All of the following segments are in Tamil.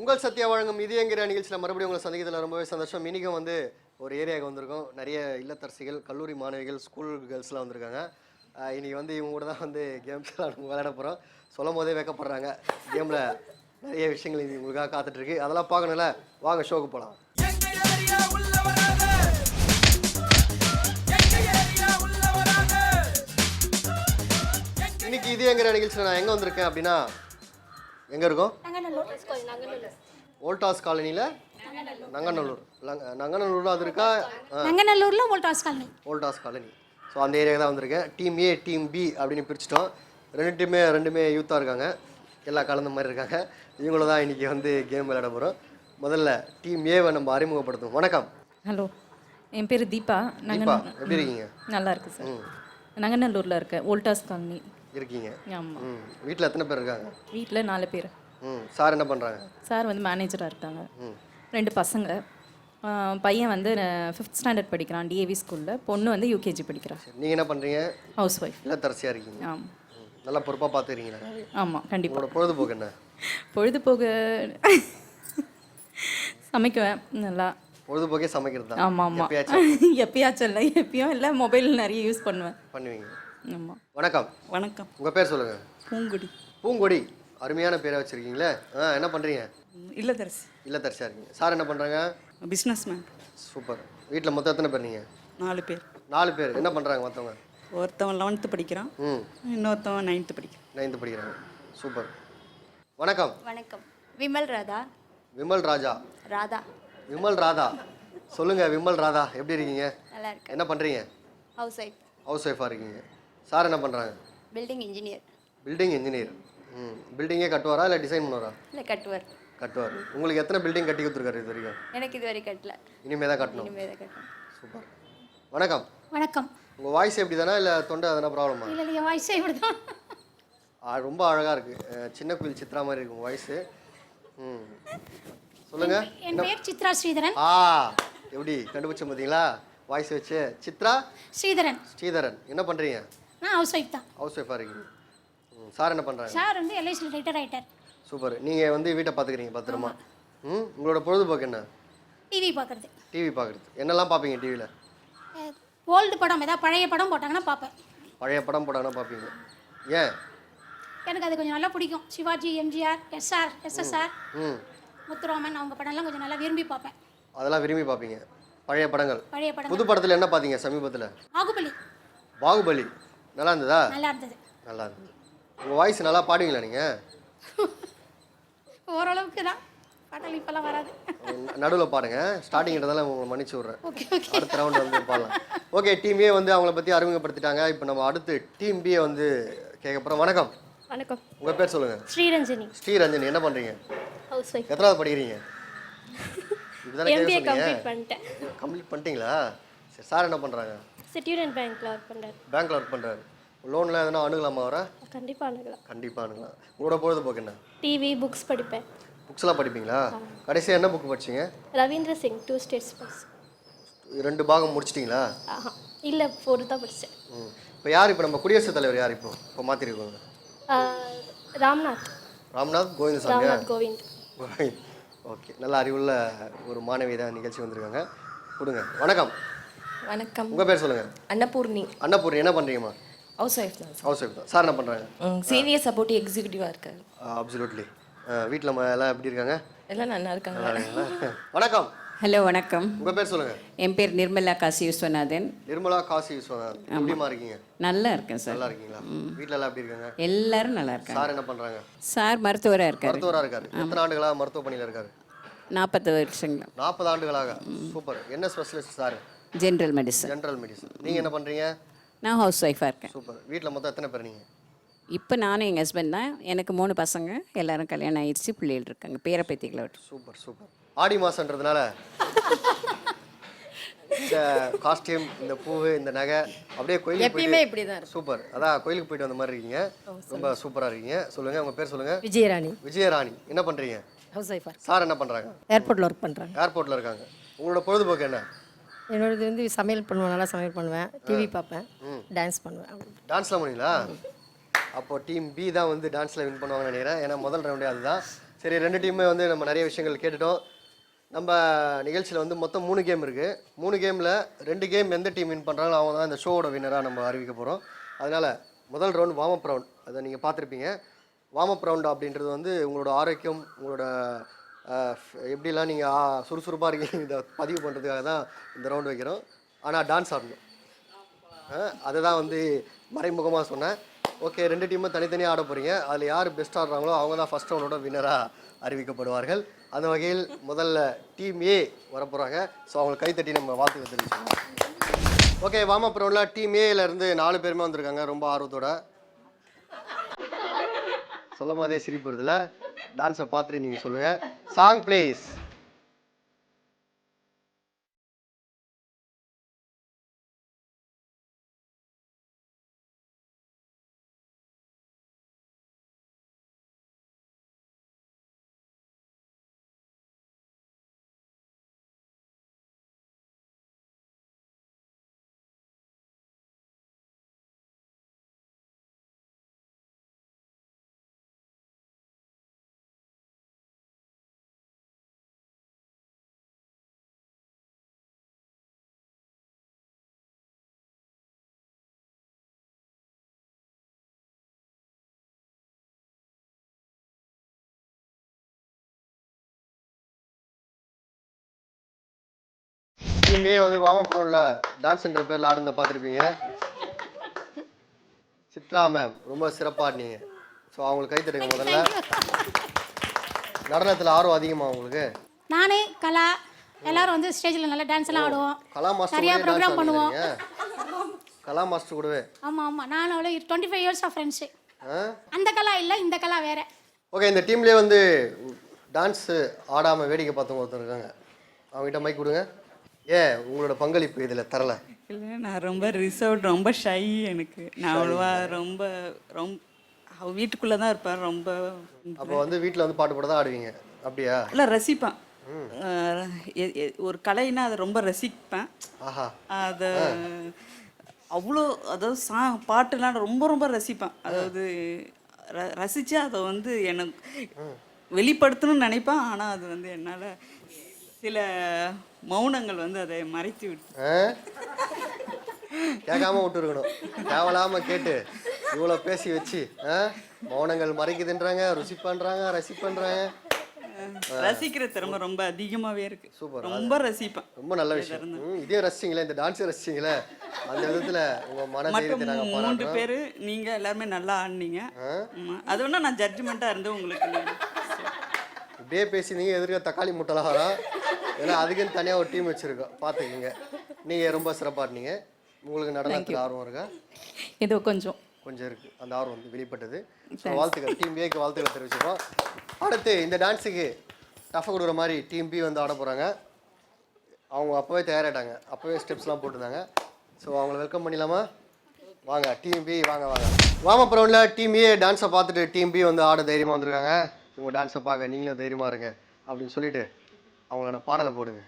உங்கள் சத்யா வழங்கும் இது என்கிற நிகழ்ச்சியில் மறுபடியும் உங்களை சந்திக்கிறதுல ரொம்பவே சந்தோஷம். இன்றைக்கும் வந்து ஒரு ஏரியாவுக்கு வந்திருக்கோம். நிறைய இல்லத்தரசிகள், கல்லூரி மாணவிகள், ஸ்கூல் கேர்ள்ஸ்லாம் வந்திருக்காங்க. இன்றைக்கி வந்து இவங்க கூட தான் வந்து கேம்ஸ் விளையாட போகிறோம். சொல்லும் போதே வைக்கப்படுறாங்க. கேமில் நிறைய விஷயங்கள் இது உங்களுக்காக காத்துட்ருக்கு. அதெல்லாம் பார்க்கணும்ல, வாங்க ஷோக்கு போகலாம். இன்னைக்கு இது என்கிற நிகழ்ச்சியில் நான் எங்கே வந்திருக்கேன் அப்படின்னா, எங்கே இருக்கோம்? ஓல்டாஸ் காலனியில் நங்கநல்லூர். நங்கநல்லூரில் அது இருக்கா? நங்கநல்லூரில் ஓல்டாஸ் காலனி. ஸோ அந்த ஏரியா தான் வந்திருக்கேன். டீம் ஏ, டீம் பி அப்படின்னு பிரிச்சிட்டோம். ரெண்டுமே யூத்தாக இருக்காங்க, எல்லாம் கலந்த மாதிரி இருக்காங்க. இவங்கள தான் இன்றைக்கி வந்து கேம் விளையாட போகிறோம். முதல்ல டீம் ஏவை நம்ம அறிமுகப்படுத்தும். வணக்கம். ஹலோ, என் பேர் தீபா. தீபா, எப்படி இருக்கீங்க? நல்லா இருக்கு சார். நங்கநல்லூரில் இருக்கேன், ஓல்டாஸ் காலனி இருக்கீங்க. ஆமாம். வீட்டில் எத்தனை பேர் இருக்காங்க? வீட்டில் 4 பேர். சார் என்ன பண்ணுறாங்க? சார் வந்து மேனேஜராக இருக்காங்க. 2 பசங்க. பையன் வந்து 5th ஸ்டாண்டர்ட் படிக்கிறான் டிஏவி ஸ்கூலில். பொண்ணு வந்து யூகேஜி படிக்கிறான். நீங்கள் என்ன பண்ணுறீங்க? House wife. இல்லத்தரசியாக இருக்கீங்க. ஆமாம். நல்லா பொறுப்பாக பார்த்துக்கிறீங்களா? ஆமாம், கண்டிப்பாக. உங்களோட பொழுதுபோக்கு என்ன? பொழுதுபோக்கு சமைக்குவேன் நல்லா. பொழுதுபோக்கே சமைக்கிறது தான். ஆமாம் ஆமாம். எப்பயாச்சும் இல்லை, எப்பயும் இல்லை, மொபைல் நிறைய யூஸ் பண்ணுவீங்க. ஆமாம். வணக்கம். வணக்கம். உங்கள் பேர் சொல்லுங்கள். பூங்கொடி. பூங்கொடி, அருமையான பேரை வச்சுருக்கீங்களே. என்ன பண்ணுறீங்க? இல்லத்தரசியாக இருக்கீங்க. சார் என்ன பண்ணுறாங்க? Business man. சூப்பர். வீட்டில் மொத்தம் எத்தனை பேர் நீங்கள்? 4 பேர். 4 பேர். என்ன பண்ணுறாங்க மற்றவங்க? ஒருத்தவன் 11th படிக்கிறான், இன்னொருத்தவன் 9th படிக்கிறான். 9th படிக்கிறாங்க. சூப்பர். வணக்கம். வணக்கம். விமல் ராதா. விமல் ராஜா. ராதா. விமல் ராதா. சொல்லுங்கள் விமல் ராதா, எப்படி இருக்கீங்க? நல்லா இருக்கு. என்ன பண்ணுறீங்க? House wife. ஹவுஸ் ஒய்ஃபாக இருக்கீங்க. சார் என்ன பண்ணுறாங்க? Building engineer. Building engineer. பில்டிங்கே கட்டுவாரா இல்லை டிசைன் பண்ணுவாரா? இல்லை, கட்டுவார். கட்டுவார். உங்களுக்கு எத்தனை பில்டிங் கட்டி கொடுத்துருக்காரு இது வரைக்கும்? எனக்கு இது வரைக்கும் கட்டல. இனிமேல் தான் கட்டணும். சூப்பர். வணக்கம். வணக்கம். உங்கள் வாய்ஸ் எப்படி தானே இல்லை தொண்டை எதனா ப்ராப்ளமா? இல்லை இல்லை, வாய்ஸே இப்படி தான். ரொம்ப அழகாக இருக்குது. சின்ன குயில் சித்ரா மாதிரி இருக்கு உங்கள் வாய்ஸு. சொல்லுங்கள். என் பேர் சித்ரா ஸ்ரீதரன். எப்படி கண்டுபிடிச்ச பார்த்தீங்களா வாய்ஸ் வச்சு? சித்ரா ஸ்ரீதரன். என்ன பண்ணுறீங்க? நான் ஹவுஸ் ஒய்ஃப் தான். ஹவுஸ் ஒய்ஃபாக இருக்கீங்க. சார் என்ன பண்ணுறாங்க? சார் வந்து எல்ஐசியில் ரிட்டையர் ஆகிட்டார். சூப்பர். நீங்கள் வந்து வீட்டை பார்த்துக்கிறீங்க பத்திரமா. உங்களோட பொழுதுபோக்கு என்ன? டிவி பார்க்குறது. டிவி பார்க்குறது. என்னெல்லாம் பார்ப்பீங்க டிவியில்? ஓல்டு படம், ஏதாவது பழைய படம் போட்டாங்கன்னா பார்ப்பேன். பழைய படம் போட்டாங்கன்னா பார்ப்பீங்க. ஏன்? எனக்கு அது கொஞ்சம் நல்லா பிடிக்கும். சிவாஜி, எம்ஜிஆர், எஸ்எஸ்ஆர், முத்துராமன், அவங்க படம்லாம் கொஞ்சம் நல்லா விரும்பி பார்ப்பேன். அதெல்லாம் விரும்பி பார்ப்பீங்க. பழைய படங்கள். புது படத்தில் என்ன பார்த்தீங்க சமீபத்தில்? பாகுபலி. நல்லா இருந்ததா? நல்லா இருந்தது. நல்லா இருந்தது. உங்கள் வாய்ஸ் நல்லா பாடுவீங்களா நீங்கள்? ஓரளவுக்கு தான். பாடல் இப்போல்லாம் வராது. நடுவில் பாடுங்க. ஸ்டார்டிங்கிறதெல்லாம் உங்களை மன்னிச்சு விட்றேன். அடுத்த ரவுண்ட் வந்து பாடலாம். ஓகே, டீம் ஏ வந்து அவங்கள பற்றி அறிமுகப்படுத்திட்டாங்க. இப்போ நம்ம அடுத்து டீம் பியை வந்து கேட்க போகிறோம். வணக்கம். வணக்கம். உங்கள் பேர் சொல்லுங்கள். ஸ்ரீரஞ்சனி. என்ன பண்ணுறீங்க? House wife. எத்தனாவது படிக்கிறீங்க? MBA கம்ப்ளீட் பண்ணிட்டேன். கம்ப்ளீட் பண்ணிட்டீங்களா? சரி. சார் என்ன பண்ணுறாங்க? சிட்டியூரன் பேங்க்ல ஒர்க் பண்ணுறாரு. லோன்லாம் எதனா அணுகலாமா வர? கண்டிப்பாக அணுகலாம். உங்களோட பொழுதுபோக்கு என்ன? டிவி, புக்ஸ் படிப்பேன். புக்ஸ்லாம் படிப்பீங்களா? கடைசியாக என்ன புக் படிச்சிங்க? Ravinder Singh 2 states bus. 2 பாகம் முடிச்சிட்டிங்களா? இல்லை, 4 தான் படித்தேன். இப்போ யார் இப்போ நம்ம குடியரசுத் தலைவர் யார் இப்போ மாற்றிருக்கோங்க? ராம்நாத் கோவிந்த். ஓகே, நல்ல அறிவுள்ள ஒரு மாணவி தான் நிகழ்ச்சி வந்திருக்காங்க. கொடுங்க. வணக்கம். வணக்கம். உங்கள் பேர் சொல்லுங்கள். அன்னபூர்ணி. என்ன பண்ணுறீங்கம்மா? ஹவுஸ் ஒய்ஃப் தான். சார் என்ன பண்ணுறாங்க? சீனியர் சப்போர்ட்டிவ் எக்ஸிக்யூட்டிவாக இருக்காரு. அப்சல்யூட்லி. வீட்டில் எல்லாம் எப்படி இருக்காங்க? எல்லாம் நல்லா இருக்காங்க. வணக்கம். ஹலோ, வணக்கம். உங்கள் பேர் சொல்லுங்கள். என் பேர் நிர்மலா காசி விஸ்வநாதன். எப்படிமா இருக்கீங்க? நல்லா இருக்கேன் சார். நல்லா இருக்கீங்களா? வீட்டில் எல்லாம் எப்படி இருக்காங்க? எல்லாரும் நல்லா இருக்காங்க. சார் என்ன பண்ணுறாங்க? சார் மருத்துவராக இருக்காரு. எத்தனை ஆண்டுகளாக மருத்துவ பணியில் இருக்காரு? 40 வருஷங்களா. 40 ஆண்டுகளாக. சூப்பர். என்ன ஸ்பெஷலிஸ்ட் சார்? General medicine. நீங்கள் என்ன பண்ணுறீங்க? நான் ஹவுஸ் ஒய்ஃபாக இருக்கேன். சூப்பர். வீட்டில் மொத்தம் எத்தனை பேர் நீங்கள்? இப்போ நானும் எங்கள் ஹஸ்பண்ட் தான். எனக்கு 3 பசங்க. எல்லாரும் கல்யாணம் ஆயிடுச்சு, பிள்ளைகள் இருக்காங்க, பேரப்பேத்திகளோட. சூப்பர். ஆடி மாதன்றதுனால இந்த காஸ்டியூம், இந்த பூவு, இந்த நகை அப்படியே கோயிலுக்கு எப்பயுமே இப்படி தான். சூப்பர். அதான் கோயிலுக்கு போயிட்டு வந்த மாதிரி இருக்கீங்க. ரொம்ப சூப்பராக இருக்கீங்க. சொல்லுங்கள், உங்கள் பேர் சொல்லுங்கள். விஜயராணி. என்ன பண்ணுறீங்க? House wife. சார் என்ன பண்ணுறாங்க? ஏர்போர்ட்டில் ஒர்க் பண்ணுறாங்க. ஏர்போர்ட்டில் இருக்காங்க. உங்களோட பொழுதுபோக்கு என்ன? என்னோடது வந்து சமையல் பண்ணுவேன், நல்லா சமையல் பண்ணுவேன், டிவி பார்ப்பேன், டான்ஸ் பண்ணுவேன். டான்ஸ்லாம் பண்ணுவீங்களா? அப்போ டீம் பி தான் வந்து டான்ஸில் வின் பண்ணுவாங்கன்னு நினைக்கிறேன். ஏன்னா முதல் ரவுண்டே அதுதான். சரி, 2 டீமுமே வந்து நம்ம நிறைய விஷயங்கள் கேட்டுட்டோம். நம்ம நிகழ்ச்சியில் வந்து மொத்தம் 3 கேம் இருக்குது. 3 கேமில் 2 கேம் எந்த டீம் வின் பண்ணுறாங்களோ அவங்க தான் இந்த ஷோவோட வின்னராக நம்ம அறிவிக்க போகிறோம். அதனால் முதல் ரவுண்ட் வார்ம் அப் ரவுண்ட், அதை நீங்கள் பார்த்துருப்பீங்க. வார்ம் அப் ரவுண்ட் அப்படின்றது வந்து உங்களோட ஆரோக்கியம், உங்களோட எப்படிலாம் நீங்கள் சுறுசுறுப்பாக இருக்கீங்க இதை பதிவு பண்ணுறதுக்காக தான் இந்த ரவுண்ட் வைக்கிறோம். ஆனால் டான்ஸ் ஆடணும், அதை தான் வந்து மறைமுகமாக சொன்னேன். ஓகே, 2 டீமும் தனித்தனியாக ஆட போகிறீங்க. அதில் யார் பெஸ்ட் ஆடுறாங்களோ அவங்க தான் ஃபஸ்ட் ரவுண்டோட வின்னராக அறிவிக்கப்படுவார்கள். அந்த வகையில் முதல்ல டீம் ஏ வரப்போகிறாங்க. ஸோ அவங்களுக்கு கைத்தட்டி நம்ம வாழ்த்துக்கள் தெரிவிச்சுக்கோங்க. ஓகே, வார்ம் அப் ரவுண்டில் டீம் ஏலேருந்து 4 பேருமே வந்திருக்காங்க ரொம்ப ஆர்வத்தோட. சொல்லும் போதே சிரிப்பு வருதுல்ல? டான்ஸை பார்த்துட்டு நீங்கள் சொல்லுங்கள். Song please. டீம் ஏ வந்து வார்ம் அப் ரவுண்டில் டான்ஸ்ன்ற பேரில் ஆடுறத பார்த்துருப்பீங்க. சித்ரா மேம் ரொம்ப சிறப்பாக ஆடினீங்க. ஸோ அவங்களுக்கு கைத்தட்டுங்க முதல்ல. நடனத்தில் ஆர்வம் அதிகமாக உங்களுக்கு? நானே கலா எல்லாரும் வந்து ஸ்டேஜில் நல்லா டான்ஸ் எல்லாம் ஆடுவோம். கலா மாஸ்டர் நிறையா ப்ரோக்ராம் பண்ணுவோம். கலா மாஸ்டர் கூடவே? ஆமாம் ஆமாம், நானும் அவ்வளோ 25 இயர்ஸ் ஆஃப் ஃப்ரெண்ட்ஸு. அந்த கலா இல்லை, இந்த கலா வேற. ஓகே, இந்த டீம்லேயே வந்து டான்ஸு ஆடாமல் வேடிக்கை பார்த்தவங்க ஒருத்தர் இருக்காங்க. அவங்ககிட்ட மைக் கொடுங்க. உங்களோட பங்களிப்பு இதில் தரலை? இல்லை, நான் ரொம்ப ரிசர்வ், ரொம்ப ஷை. எனக்கு நான் அவ்வளோவா ரொம்ப ரொம்ப வீட்டுக்குள்ளே தான் இருப்பேன். ரொம்ப அப்போ வந்து வீட்டில் வந்து பாட்டு போட தான் ஆடுவீங்க அப்படியா? இல்லை, ரசிப்பேன். ஒரு கலைன்னா அதை ரொம்ப ரசிப்பேன். ஆஹா, அதை அவ்வளோ, அதாவது பாட்டுலாம் ரொம்ப ரொம்ப ரசிப்பேன். அதாவது ரசித்து அதை வந்து எனக்கு வெளிப்படுத்தணும்னு நினைப்பேன். ஆனால் அது வந்து என்னால் சில மௌனங்கள் வந்து அதை மறைத்து விட்டு கேட்காம விட்டுருக்கணும். தேவலாம கேட்டு இவ்வளோ பேசி வச்சு மௌனங்கள் மறைக்குதுன்றாங்க, ருசி பண்ணுறாங்க, ரசி பண்ணுறாங்க. ரசிக்கிற திறமை ரொம்ப அதிகமாகவே இருக்கு. சூப்பர், ரொம்ப ரசிப்பேன். ரொம்ப நல்ல விஷயம். இதே ரசிச்சிங்களே, இந்த டான்ஸை ரசிச்சிங்களே, அந்த விதத்தில் உங்கள் மனதைரியத்தை நாங்கள் பாராட்டுறோம். 3 பேர் நீங்கள் எல்லாருமே நல்லா ஆடினீங்க. அது வேணா நான் ஜட்ஜ்மெண்ட்டாக இருந்து உங்களுக்கு இப்படியே பேசினீங்க. எதிர்க்க தக்காளி முட்டைலாம் வரும். ஏன்னா அதுக்குன்னு தனியாக ஒரு டீம் வச்சுருக்கோம், பார்த்துக்கிங்க. நீங்கள் ரொம்ப சிறப்பாக ஆடினீங்க. உங்களுக்கு நடனத்துக்கு ஆர்வம் இருக்கா? ஏதோ கொஞ்சம் இருக்குது. அந்த ஆர்வம் வந்து வெளிப்பட்டது. ஸோ வாழ்த்துக்கள், டீம் ஏக்கு வாழ்த்துக்கள் தெரிவிச்சுப்போம். அடுத்து இந்த டான்ஸுக்கு டஃப் கொடுக்குற மாதிரி டீம் பி வந்து ஆட போகிறாங்க. அவங்க அப்போவே தயாராகிட்டாங்க, அப்போவே ஸ்டெப்ஸ்லாம் போட்டுருந்தாங்க. ஸோ அவங்கள வெல்கம் பண்ணிடலாமா? வாங்க டீம் பி, வாங்க வாங்க. வார்ம் அப் ரவுண்டில் டீம் ஏ டான்ஸை பார்த்துட்டு டீம் பி வந்து ஆட தைரியமாக வந்திருக்காங்க. உங்கள் டான்ஸை பார்க்க நீங்களும் தைரியமாக இருங்க அப்படின்னு சொல்லிட்டு அவங்களோட பாடலை போடுங்க.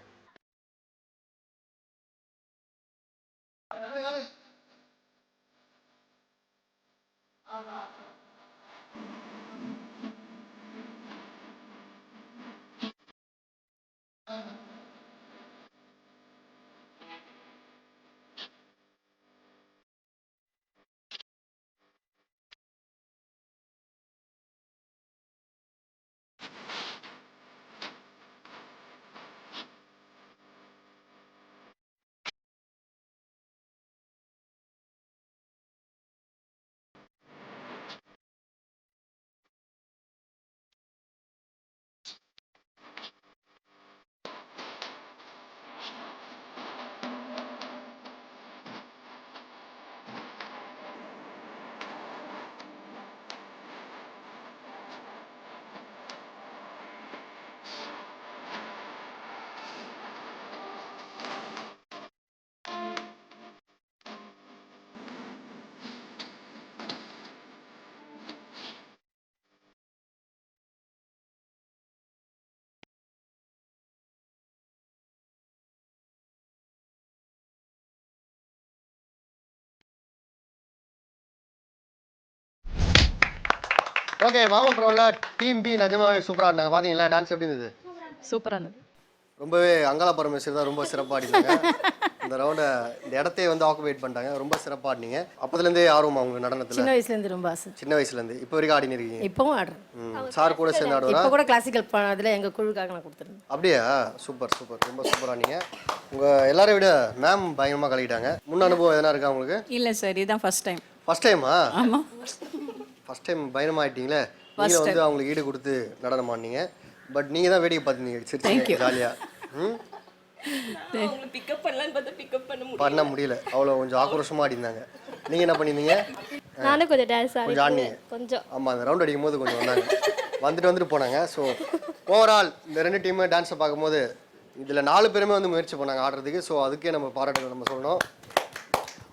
ஓகே மாமப்புறம்ல டீம் பி நிஜமாவே சூப்பராக இருந்தாங்க. பார்த்தீங்களா டான்ஸ் எப்படி இருந்தது? சூப்பராக இருந்தது. ரொம்பவே அங்காள பரமேஸ்வரி தான் ரொம்ப சிறப்பாக ஆடினாங்க. இந்த ரவுண்டை இந்த இடத்தையே வந்து ஆக்குபைட் பண்ணிட்டாங்க. ரொம்ப சிறப்பாக ஆடினீங்க. அப்போதுலேருந்தே ஆர்வமா அவங்க நடனத்தில்? சின்ன வயசுலேருந்து ரொம்ப ஆசை. சின்ன வயசுலேருந்து இப்போ வரைக்கும் ஆடினு இருக்கீங்க? இப்போவும் ஆடுறேன். சார் கூட சேர்ந்து ஆடுவா? இப்போ கூட கிளாசிக்கல் அதில் எங்கள் குழுக்காக நான் கொடுத்துருந்தேன். அப்படியா? சூப்பர் சூப்பர், ரொம்ப சூப்பராக ஆடினீங்க. உங்கள் எல்லாரையும் விட மேம் பயங்கரமாக கலக்கிட்டாங்க. முன் அனுபவம் எதனா இருக்கா உங்களுக்கு? இல்லை சார், இதுதான் ஃபர்ஸ்ட் டைம். ஃபர்ஸ்ட் டைமா? ஆமாம், ஃபர்ஸ்ட் டைம் பயணமாக ஆயிட்டீங்களே. நீங்கள் வந்து அவங்களுக்கு ஈடு கொடுத்து நடனம் ஆடினீங்க. பட் நீங்கள் தான் வேடிக்கை பார்த்துருந்தீங்க. சரி ஜாலியாக. பிக்கப் பண்ணலான்னு பார்த்தா பிக்கப் பண்ண முடியல. அவ்வளோ கொஞ்சம் ஆக்ரோஷமாக ஆடினாங்க. நீங்கள் என்ன பண்ணியிருந்தீங்க? நானும் கொஞ்சம் டான்ஸ் கொஞ்சம் ஆடினீங்க. கொஞ்சம். ஆமாம், அந்த ரவுண்ட் அடிக்கும் போது கொஞ்சம் வந்தாங்க. வந்துட்டு போனாங்க. ஸோ ஓவரால் இந்த 2 டீமும் டான்ஸை பார்க்கும்போது இதில் 4 பேருமே வந்து முயற்சி பண்ணாங்க ஆடுறதுக்கு. ஸோ அதுக்கே நம்ம பாராட்டுகள் நம்ம சொல்லணும்.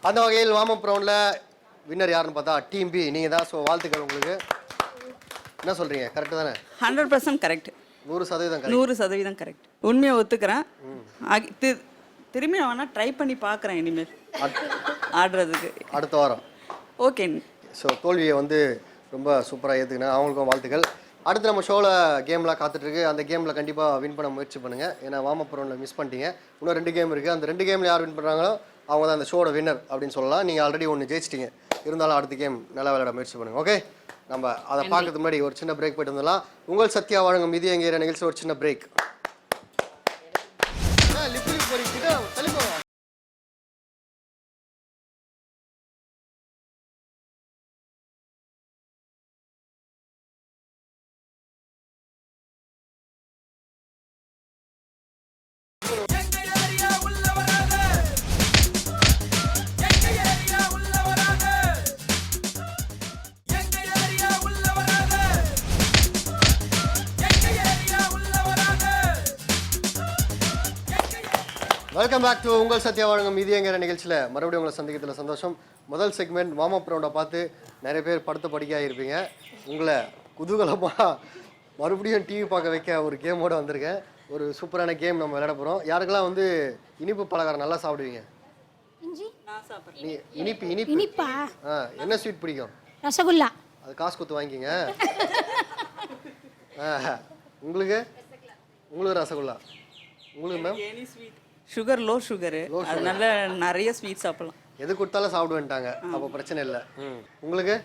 அந்த வகையில் வார்ம் அப் ரவுண்டில் வின்னர் யாருன்னு பார்த்தா டீம் பி நீங்கள் தான். ஸோ வாழ்த்துக்கள் உங்களுக்கு. என்ன சொல்கிறீங்க? கரெக்டு தானே? 100% கரெக்ட். 100% கரெக்ட். 100% கரெக்ட். உண்மையை ஒத்துக்கிறேன். திரும்பி நான் வேணா ட்ரை பண்ணி பார்க்குறேன் இனிமேல் ஆடுறதுக்கு அடுத்த வாரம். ஓகே. ஸோ தோல்வியை வந்து ரொம்ப சூப்பராக ஏற்றுக்கினேன். அவங்களுக்கும் வாழ்த்துக்கள். அடுத்து நம்ம ஷோவில் கேம்லாம் காத்துட்ருக்கு. அந்த கேமில் கண்டிப்பாக வின் பண்ண முயற்சி பண்ணுங்கள். ஏன்னா வார்ம் அப் ரவுண்டில் மிஸ் பண்ணிட்டீங்க. இன்னும் 2 கேம் இருக்குது. அந்த 2 கேமில் யார் வின் பண்ணுறாங்களோ அவங்க தான் அந்த ஷோட வின்னர் அப்படின்னு சொல்லலாம். நீங்கள் ஆல்ரெடி 1 ஜெயிச்சிட்டிங்க. இருந்தாலும் அடுத்த கேம் நல்லா விளையாட முயற்சி பண்ணுங்கள். ஓகே, நம்ம அதை பார்க்கறதுக்கு முன்னாடி ஒரு சின்ன பிரேக் போயிட்டு வந்துடலாம். உங்கள் சத்யா வழங்கும் இது எங்கேற நிகழ்ச்சி ஒரு சின்ன பிரேக். வெல்கம் பேக் டு உங்கள் சத்யா வழங்கும் இது எங்கிற நிகழ்ச்சியில் மறுபடியும் உங்களை சந்திக்கிறதுல சந்தோஷம். முதல் செக்மெண்ட் வார்ம் அப் ரவுண்டை பார்த்து நிறைய பேர் படுத்த படிக்காக இருப்பீங்க. உங்களை குதூகலமாக மறுபடியும் டிவி பார்க்க வைக்க ஒரு கேமோடு வந்திருக்கேன். ஒரு சூப்பரான கேம் நம்ம விளையாட போகிறோம். யாருக்கெல்லாம் வந்து இனிப்பு பலகாரம் நல்லா சாப்பிடுவீங்க? இனிப்பு இனிப்பு இனிப்பா? என்ன ஸ்வீட் பிடிக்கும்? ரசகுல்லா. அது காசு கொடுத்து வாங்கிக்கிங்க. உங்களுக்கு உங்களுக்கு ரசகுல்லா. உங்களுக்கு மேம்? சுகர் லோ சுகரு, அதனால நிறைய ஸ்வீட் சாப்பிடலாம். எது கொடுத்தாலும் சாப்பிடுவேன்ட்டாங்க. அப்போ பிரச்சனை இல்லை. உங்களுக்கு?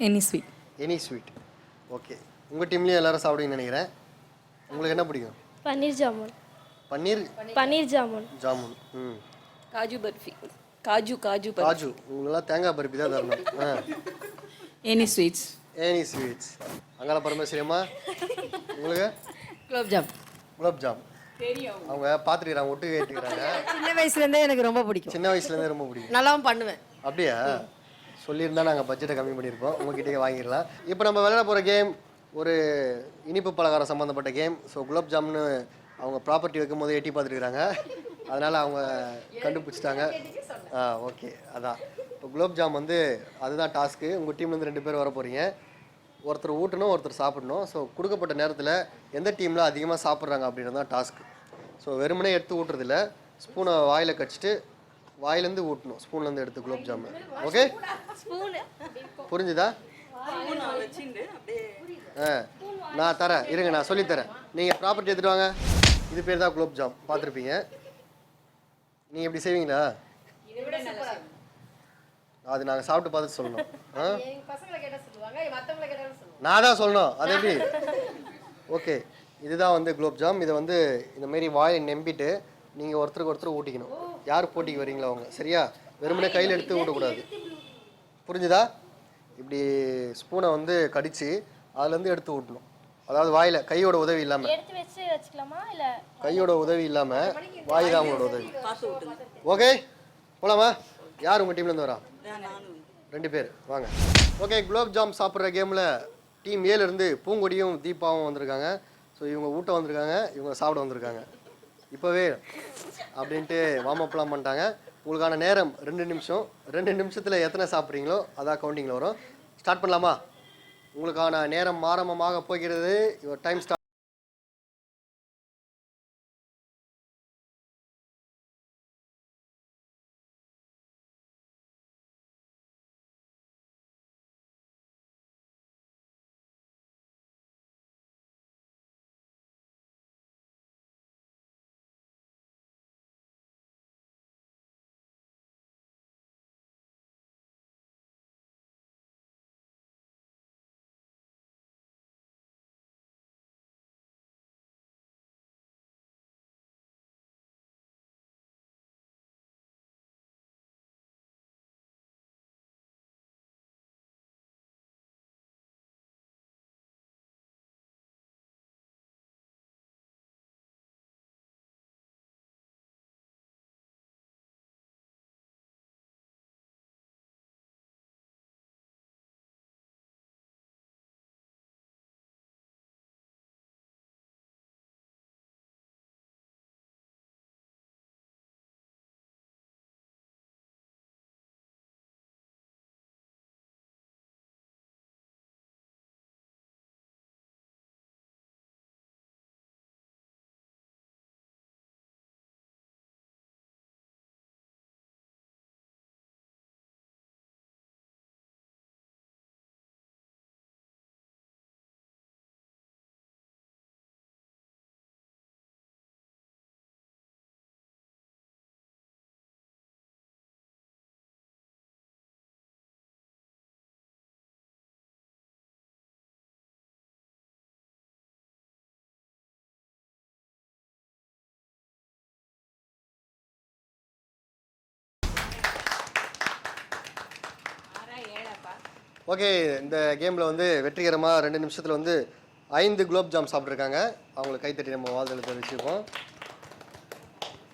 Any sweet. Any sweet. Okay, உங்கள் டீம்லேயும் எல்லாரும் சாப்பிடுவீங்கன்னு நினைக்கிறேன். உங்களுக்கு என்ன பிடிக்கும்? பன்னீர் ஜாமுன். பன்னீர் ஜாமுன். ஜாமுன். காஜு பர்ஃபி. காஜு காஜு. உங்களெல்லாம் தேங்காய் பருப்பி தான் தரணும். Any sweets. Any sweets. Angala பரமேஸ்வரியம்மா உங்களுக்கு? குலோப் ஜாம். அவங்க பார்த்துக்கிறாங்க, ஒட்டு கேட்டுக்கிறாங்க. சின்ன வயசுலேருந்தே எனக்கு ரொம்ப பிடிக்கும். சின்ன வயசுலேருந்தே ரொம்ப பிடிக்கும். நல்லாவும் பண்ணுவேன். அப்படியா? சொல்லியிருந்தா நாங்கள் பட்ஜெட்டை கம்மி பண்ணியிருப்போம். உங்ககிட்டயே வாங்கிடலாம். இப்போ நம்ம விளையாட போகிற கேம் ஒரு இனிப்பு பலகாரம் சம்மந்தப்பட்ட கேம். ஸோ குலோப் ஜாம்னு அவங்க ப்ராப்பர்ட்டி வைக்கும் போது எட்டி பார்த்துருக்குறாங்க. அதனால் அவங்க கண்டுபிடிச்சிட்டாங்க. ஓகே, அதான் இப்போ குலோப் ஜாம் வந்து அதுதான் டாஸ்க்கு. உங்கள் டீம்லேருந்து 2 பேர் வர போகிறீங்க. ஒருத்தர் ஊட்டணும், ஒருத்தர் சாப்பிடணும். ஸோ கொடுக்கப்பட்ட நேரத்தில் எந்த டீமில் அதிகமாக சாப்பிட்றாங்க அப்படின்றது தான் டாஸ்க்கு. ஸோ வெறுமனே எடுத்து ஊட்டுறதில்ல, ஸ்பூனை வாயில் கடிச்சிட்டு வாயிலேருந்து ஊட்டணும். ஸ்பூன்லேருந்து எடுத்து குலோப் ஜாமு. ஓகே, புரிஞ்சுதா? நான் தரேன், இருங்க நான் சொல்லித்தரேன். நீங்கள் ப்ராப்பர்ட்டி எடுத்துகிட்டு வாங்க. இது பேர் தான் குலோப் ஜாம். பார்த்துருப்பீங்க. நீங்கள் எப்படி செய்வீங்களா? அது நாங்கள் சாப்பிட்டு பார்த்துட்டு சொல்லணும். நான் தான் சொல்லணும். அது எப்படி? ஓகே, இதுதான் வந்து குலோப் ஜாம். இதை வந்து இந்த மாதிரி வாயை நம்பிட்டு நீங்கள் ஒருத்தருக்கு ஒருத்தர் ஊட்டிக்கணும். யார் போட்டிக்கு வரீங்களோ அவங்க. சரியா? வெறுமனே கையில் எடுத்து ஊட்டக்கூடாது. புரிஞ்சுதா? இப்படி ஸ்பூனை வந்து கடித்து அதுலேருந்து எடுத்து ஊட்டணும். அதாவது வாயில் கையோட உதவி இல்லாமல். கையோட உதவி இல்லாமல் வாய் தான் அவங்களோட உதவி. ஓகே, போலாமா? யார் உங்கள் டீம்லேருந்து வரா? 2 பேர் வாங்க. ஓகே, குலோப் ஜாம் சாப்பிட்ற கேமில் டீம் ஏலேருந்து பூங்கொடியும் தீபாவும் வந்திருக்காங்க. ஸோ இவங்க ஊட்ட வந்திருக்காங்க, இவங்க சாப்பிட வந்திருக்காங்க. இப்போவே அப்படின்ட்டு வார்ம் அப்லாம் பண்ணிட்டாங்க. உங்களுக்கான நேரம் 2 நிமிஷம். 2 நிமிஷத்தில் எத்தனை சாப்பிட்றீங்களோ அதான் கவுண்டிங்கில் வரும். ஸ்டார்ட் பண்ணலாமா? உங்களுக்கான நேரம் ஆரம்பமாக போகிறது. Your time start. ஓகே, இந்த கேமில் வந்து வெற்றிகரமாக 2 நிமிஷத்தில் வந்து 5 குலோப் ஜாம் சாப்பிட்ருக்காங்க. அவங்களுக்கு கைத்தட்டி நம்ம வாழ்த்துல தெரிவிச்சுப்போம்.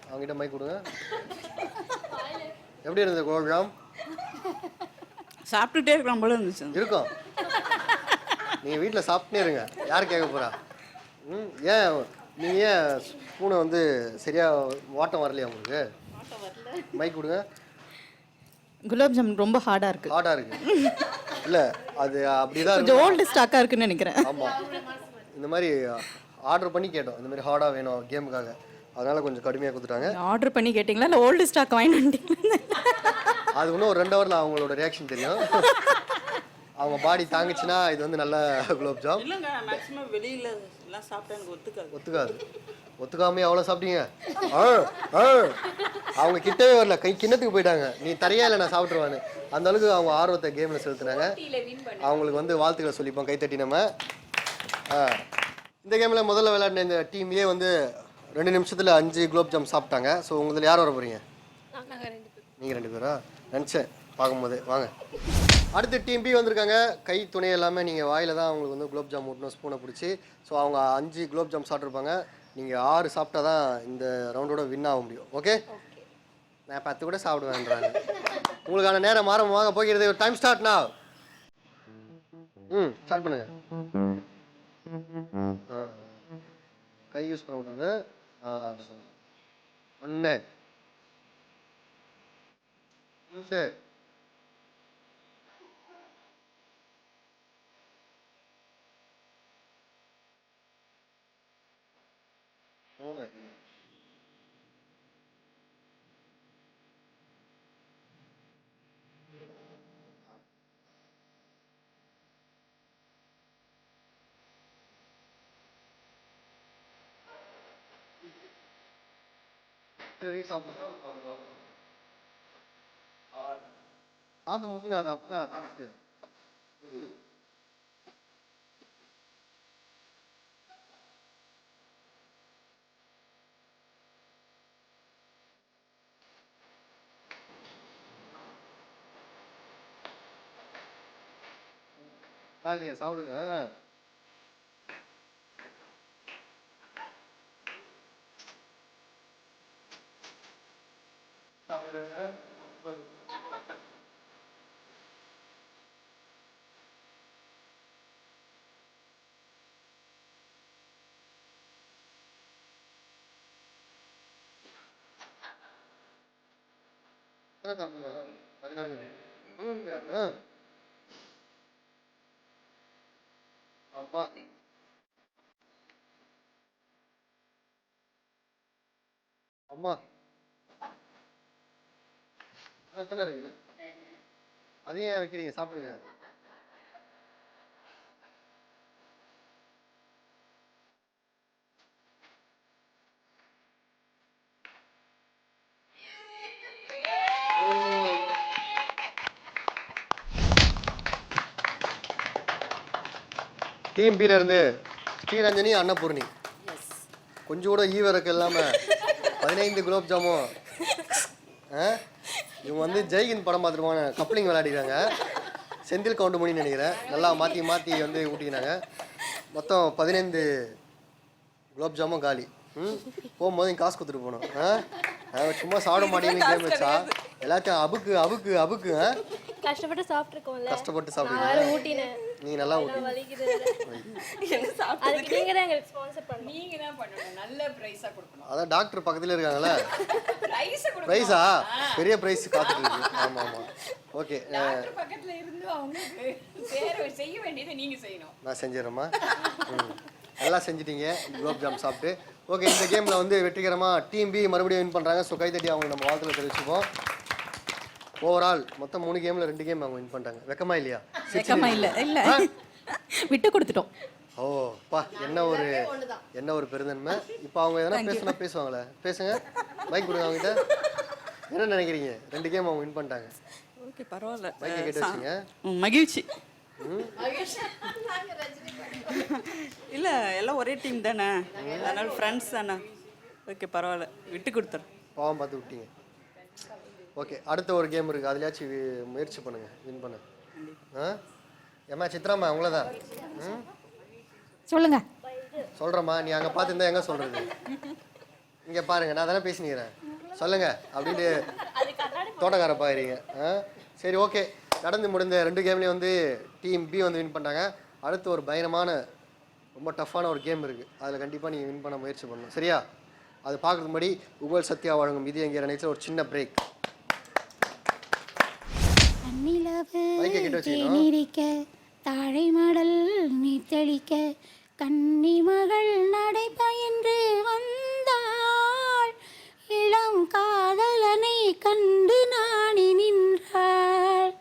அவங்ககிட்ட மைக் கொடுங்க. எப்படி இருந்தது குலோப் ஜாம்? சாப்பிட்டுட்டே இருக்கலாம் போல இருந்துச்சு. இருக்கும். நீங்கள் வீட்டில் சாப்பிட்டே இருங்க, யார் கேட்க போகிறா? ஏன் நீங்கள் ஏன் ஸ்பூனை வந்து சரியாக வாட்டம் வரலையா உங்களுக்கு? மைக் கொடுங்க. குலாப் ஜாமுன் ரொம்ப ஹார்டாக இருக்குது. ஹார்டாக இருக்குது. இல்லை, அது அப்படி தான் கொஞ்சம் ஓல்டு ஸ்டாக்காக இருக்குன்னு நினைக்கிறேன். ஆமாம், இந்த மாதிரி ஆர்டர் பண்ணி கேட்டோம், இந்த மாதிரி ஹார்டாக வேணும் கேமுக்காக, அதனால் கொஞ்சம் கடுமையாக கொடுத்துட்டாங்க. ஆர்டர் பண்ணி கேட்டிங்களா இல்லை ஓல்டு ஸ்டாக் வாங்கி வந்துட்டீங்களா? அது இன்னும் ஒரு 2 ஹவரில் அவங்களோட ரியாக்ஷன் தெரியும். அவங்க பாடி தாங்குச்சுன்னா இது வந்து நல்ல குலோப் ஜாம். இல்லைங்க, மேக்ஸிமம் வெளியில் எல்லாம் சாப்பிட்டா எனக்கு ஒத்துக்காது. ஒத்துக்காமே அவ்வளோ சாப்பிட்டீங்க? அவங்க கிட்டவே வரல, கிண்ணத்துக்கு போயிட்டாங்க. நீ தரையா இல்லை நான் சாப்பிட்ருவான்னு. அந்த அளவுக்கு அவங்க ஆர்வத்தை கேமில் செலுத்துனாங்க. அவங்களுக்கு வந்து வாழ்த்துக்களை சொல்லிப்போம் கைத்தட்டி நம்ம. இந்த கேமில் முதல்ல விளையாடின இந்த டீம்லேயே வந்து 2 நிமிஷத்தில் 5 குலோப் ஜாம் சாப்பிட்டாங்க. ஸோ உங்களுக்கு யார் வர போகிறீங்க? நீங்கள் 2 பேரா? நினச்சேன் பார்க்கும்போது. வாங்க, அடுத்து டீம் பி வந்திருக்காங்க. கை துணை எல்லாமே நீங்கள் வாயில் தான் அவங்களுக்கு வந்து குலோப் ஜாம் ஊட்டணும், ஸ்பூனை பிடிச்சி. ஸோ அவங்க 5 குலோப் ஜாம் சாப்பிட்ருப்பாங்க. நீங்கள் 6 சாப்பிட்டா தான் இந்த ரவுண்டோட வின் ஆக முடியும். ஓகே, நான் 10 கூட சாப்பிடுவேன்றாங்க. உங்களுக்கான நேரம் ஆரம்பமாக போகிறது. டைம் ஸ்டார்ட்னா ஸ்டார்ட் பண்ணுங்க. கை யூஸ் பண்ண விட்டாங்க. 1 2 3 சரி சாப்பிடுங்க. அப்பா அம்மா அதையும் ஏன் வைக்கிறீங்க? சாப்பிடுங்க. டீம் பில இருந்து ஸ்ரீரஞ்சனி, அன்னபூர்ணி. கொஞ்சம் கூட ஈவரக்கு இல்லாமல் 15 குலோப் ஜாமும். இவங்க வந்து ஜெய்கின் படம் பார்த்துருவாங்க, கப்ளிங் விளையாடிக்கிறாங்க. செந்தில் கவுண்டமணின்னு நினைக்கிறேன். நல்லா மாற்றி மாற்றி வந்து ஊட்டிக்கினாங்க. மொத்தம் 15 குலோப் ஜாமும் காலி. போகும்போது காசு கொடுத்துட்டு போகணும். சும்மா சாப்பிட மாட்டேங்குது கேம் வச்சா எல்லாத்தையும் அபுக்கு அபுக்கு அபுக்கு. கஷ்டப்பட்டு சாப்பிட்டுருக்கோம்ல. கஷ்டப்பட்டு சாப்பிடுங்க. ஊட்டினேன். நீ நல்லா ஊட்டி. அதுக்கு நீங்க தான் எங்களுக்கு ஸ்பான்சர் பண்ணணும். நீங்க தான் பண்ணணும், நல்ல பிரைஸா கொடுக்கணும். அதான் டாக்டர் பக்கத்துல இருக்காங்களே. பிரைஸா? பெரிய பிரைஸ் காத்துட்டு இருக்கு. ஆமா ஆமா. ஓகே, பக்கத்துல இருந்து அவங்களுக்கு செய்ய வேண்டியதை நீங்க செய்யணும். நான் செஞ்சிடறேம்மா. நல்லா செஞ்சிட்டீங்க குலோப் ஜாம் சாப்பிட்டு. ஓகே, இந்த கேமில் வந்து வெற்றிகரமாக டீம் பி மறுபடியும் வின் பண்ணுறாங்க. ஸோ கைத்தட்டி அவங்க நம்ம வாழ்த்துல தெரிவிச்சுப்போம். ஓவரால் மொத்தம் 3 கேமில் 2 கேம் அவங்க வின் பண்ணிட்டாங்க. வெக்கமா இல்லையா? வெக்கமா இல்லை இல்லை, விட்டு கொடுத்துட்டோம். ஓ பா, என்ன ஒரு பெருந்தன்மை. இப்போ அவங்க எதனா பேசுனா பேசுவாங்களே, பேசுங்க. மைக் கொடுங்க அவங்ககிட்ட. என்ன நினைக்கிறீங்க? 2 கேம் அவங்க வின் பண்ணிட்டாங்க. ஓகே, பரவாயில்ல. மைக்கை கேட்டு வச்சுங்க. மகிழ்ச்சி. இல்லை, எல்லாம் ஒரே டீம் தானே, அதனால ஃப்ரெண்ட்ஸ் தானே. ஓகே, பரவாயில்ல, விட்டு கொடுத்துறேன். பாவம் பார்த்து விட்டீங்க. ஓகே, அடுத்த ஒரு கேம் இருக்குது, அதுலையாச்சும் முயற்சி பண்ணுங்கள் வின் பண்ண. ஏம்மா சித்ராம்மா உங்களை தான். ம் சொல்லுங்க. சொல்கிறேம்மா, நீ அங்கே பார்த்துருந்தா எங்கே சொல்கிறது? இங்கே பாருங்கள், நான் தானே பேசினுக்கிறேன். சொல்லுங்க அப்படின்ட்டு தோட்டக்கார பாயிருங்க. சரி, ஓகே. நடந்து முடிந்த 2 கேம்லேயும் வந்து டீம் பி வந்து வின் பண்ணிட்டாங்க. அடுத்து ஒரு பயங்கரமான ரொம்ப டஃப்பான ஒரு கேம் இருக்குது. அதில் கண்டிப்பாக நீங்கள் வின் பண்ண முயற்சி பண்ணணும், சரியா? அது பார்க்குறதுக்கு முன்னாடி உங்கள் சத்யா வழங்கும் இது எங்கே நினைச்ச ஒரு சின்ன பிரேக். மைக்கை கிட்ட வச்சுக்கணும். தாழை மடல் நீத்தளிக்க கன்னி மகள் நடைபயின்று வந்தாள், இளம் காதலனை கண்டு நாணி நின்றாள்.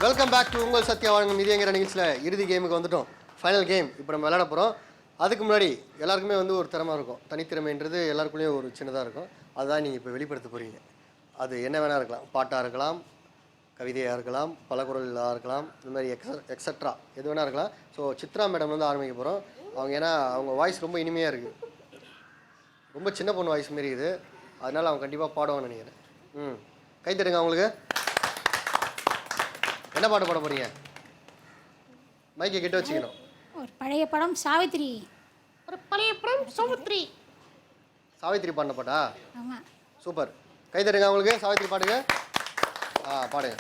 வெல்கம் பேக் டு உங்கள் சத்யா வழங்கும் இது எங்கிற நிகழ்ச்சியில் இறுதி கேமுக்கு வந்துட்டோம். ஃபைனல் கேம் இப்போ நம்ம விளையாட போகிறோம். அதுக்கு முன்னாடி எல்லாருக்குமே வந்து ஒரு திறமை இருக்கும். தனித்திறமைன்றது எல்லாருக்குள்ளேயும் ஒரு சின்னதாக இருக்கும். அதுதான் நீங்கள் இப்போ வெளிப்படுத்த போகிறீங்க. அது என்ன வேணால் இருக்கலாம். பாட்டாக இருக்கலாம், கவிதையாக இருக்கலாம், பலகுரலாக இருக்கலாம், இந்த மாதிரி எக்ஸட்ரா எது வேணால் இருக்கலாம். ஸோ சித்ரா மேடம் வந்து ஆரம்பிக்க போகிறோம். அவங்க ஏன்னா அவங்க வாய்ஸ் ரொம்ப இனிமையாக இருக்குது, ரொம்ப சின்ன பொண்ணு வாய்ஸ் மாரி இருக்குது. அதனால் அவங்க கண்டிப்பாக பாடுவாங்கன்னு நினைக்கிறேன். கை தட்டுங்க அவங்களுக்கு. என்ன பாட்டு பாட போறீங்க? மைக்கை கிட்ட வச்சுக்கணும். ஒரு பழைய படம் சாவித்திரி. ஒரு பழைய படம் சாவித்திரி. சாவித்திரி பாடின பாட்டா? ஆமாம். சூப்பர். கை தட்டுங்க அவங்களுக்கு. சாவித்திரி பாடுங்க. பாடுங்க.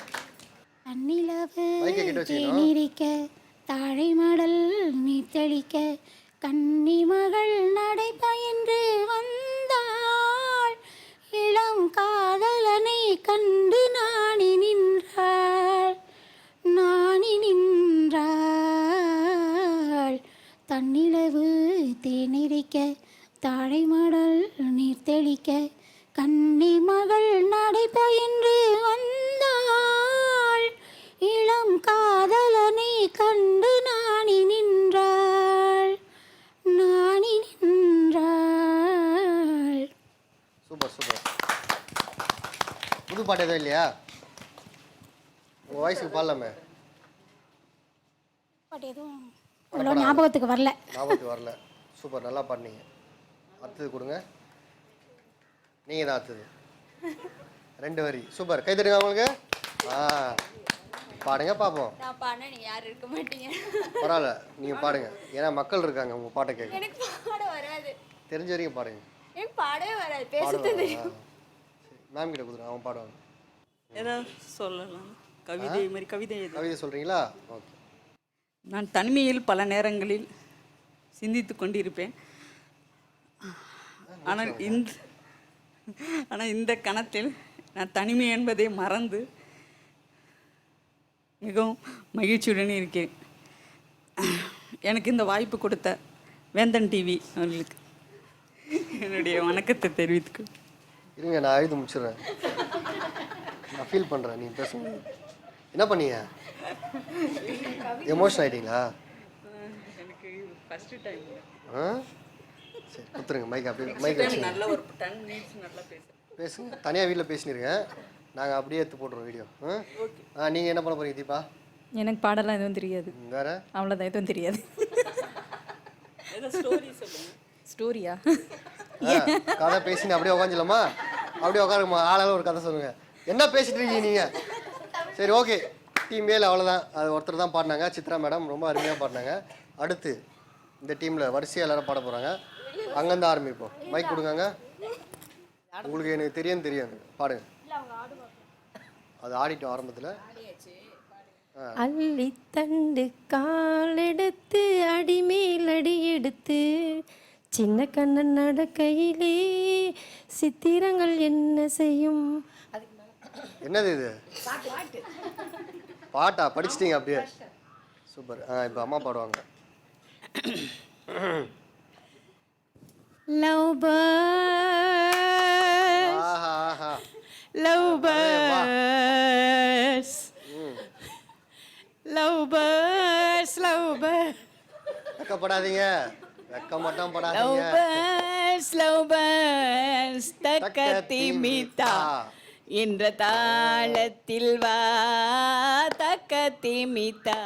மைக்கை கிட்ட வச்சுக்கணும். தாழை மடல் நீத்தளிக்க கன்னி மகள் நடைபயின்று வந்தாள், இளம் காதலனை கண்டு நாணி நின்றாள். தன்னிலவு தேனிரிக்க தாழை மடல் நீர் தெளிக்க கன்னி மகள் நடைபயின்று வந்தாள், இளம் காதலனை கண்டு நாணி நின்றாள். Super super. புது பாட்டு எதுவும் இல்லையா? உங்கள் வாய்ஸுக்கு பாடலாமே. பாட்டு எதுவும் அவ்வளோ ஞாபகத்துக்கு வரல. சூப்பர், நல்லா பாடினீங்க. அடுத்தது கொடுங்க. நீங்கள் தான் அடுத்தது. 2 வரி. சூப்பர். கை தட்டுங்க அவங்களுக்கு. பாடுங்க பார்ப்போம். நான் பாடினா நீங்கள் யாரும் இருக்க மாட்டீங்க. பரவாயில்ல, நீங்கள் பாடுங்க. ஏன்னா மக்கள் இருக்காங்க உங்கள் பாட்டை கேட்க. எனக்கு பாட வராது. தெரிஞ்ச வரைக்கும் பாடுங்க. எனக்கு பாடவே வராது, பேசுறது தெரியும். மேம் கிட்ட கொடுத்துருங்க, அவங்க பாடுவாங்க. ஏதாவது சொல்லலாம். கவிதை மாதிரி கவிதை கவிதை சொல்கிறீங்களா? ஓகே. நான் தனிமையில் பல நேரங்களில் சிந்தித்து கொண்டிருப்பேன். ஆனால் இந்த கணத்தில் நான் தனிமை என்பதை மறந்து மிகவும் மகிழ்ச்சியுடன் இருக்கிறேன். எனக்கு இந்த வாய்ப்பு கொடுத்த வேந்தன் டிவி அவர்களுக்கு என்னுடைய வணக்கத்தை தெரிவித்துக்கு. இருங்க, நான் எழுதி முடிச்சிடுறேன். நான் ஃபீல் பண்ணுறேன். நீங்கள் பேசுங்க. என்ன பண்ணீங்க? எமோஷன் ஆகிட்டீங்களா? எனக்கு ஃபஸ்ட்டு டைம். சரி, கொடுத்துருங்க மைக். அப்படியே மைக் வச்சு நல்லா ஒரு 10 minutes நல்லா பேசுங்க. தனியாக வீட்டில் பேசினிருக்கேன். நாங்கள் அப்படியே எடுத்து போட்டுருவோம் வீடியோ. நீங்கள் என்ன பண்ண போகிறீங்க தீபா? எனக்கு பாடலாம் எதுவும் தெரியாது. வேறு? அவ்வளோதான், எதுவும் தெரியாது. ஸ்டோரி சொல்லுங்கள். ஸ்டோரியா? கதை பேசினு அப்படியே உட்காந்துலாமா? அப்படியே உட்காருமா. ஆளால் ஒரு கதை சொல்லுங்கள். என்ன பேசிட்டு இருக்கீங்க நீங்கள்? சரி, ஓகே. டீம் மேல் அவ்வளோதான். அது ஒருத்தர் தான் பாடினாங்க. சித்ரா மேடம் ரொம்ப அருமையாக பாடினாங்க. அடுத்து இந்த டீமில் வரிசையாக எல்லாரும் பாட போகிறாங்க. அங்கேருந்து ஆரம்பிப்போம். மைக் கொடுங்க. உங்களுக்கு எனக்கு தெரியும் பாடுங்க. அது ஆடிட்டோம் ஆரம்பத்தில். அள்ளித்தண்டு காலெடுத்து அடிமேல் அடி எடுத்து சின்ன கண்ணன் நடக்கையிலே சித்திரங்கள் என்ன செய்யும். என்னது இது? பாட்டா? படிச்சிட்டீங்க அப்படியே. சூப்பர். இப்போ அம்மா பாடுவாங்க. லவ் பேர்ட்ஸ் வெக்கப்படாதீங்க. வெக்க மட்டும் படாதீங்க. லவ் பேர்ட்ஸ் தக்கத்திமிதா என்ற தாளத்தில் வா தக்கத்திமிதா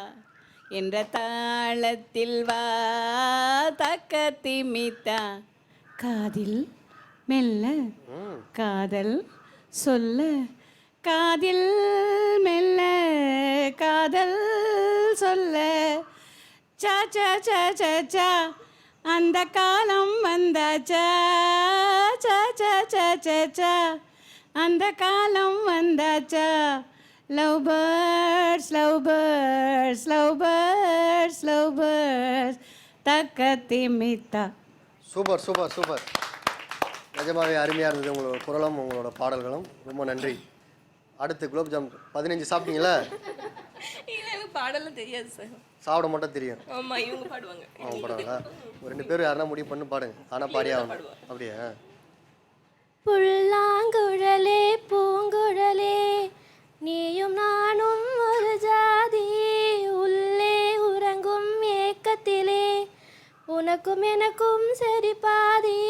என்ற தாளத்தில் வா தக்க திமித்தா காதில் மெல்ல காதல் சொல்ல காதில் மெல்ல காதல் சொல்ல சா சா சா சா சா அந்த காலம் வந்தாச்சா சா சா சா சா சா அந்த காலம் வந்தாச்சா love birds love birds love birds love birds தக்க திமித்தா. Super super super. நிஜமாவே அருமையாக இருந்தது உங்களோட குரலும் உங்களோட பாடல்களும். ரொம்ப நன்றி. அடுத்து குலோப் ஜாம் 15 சாப்பிட்டீங்களா? எனக்கு பாடலாம் தெரியாது சார். சாப்பிட மட்டும் தெரியும். ஆமா, இவங்க பாடுவாங்க. அவங்க பாடுவாங்க. ஒரு 2 பேர் யாருன்னா முடிவு பண்ணி பாடுங்க. ஆனால் பாடியே ஆகணும். அப்படியா? புல்லாங்குழலே பூங்குழலே நீயும் நானும் ஒரு ஜாதி உள்ளே உறங்கும் ஏக்கத்திலே உனக்கும் எனக்கும் சரி பாதி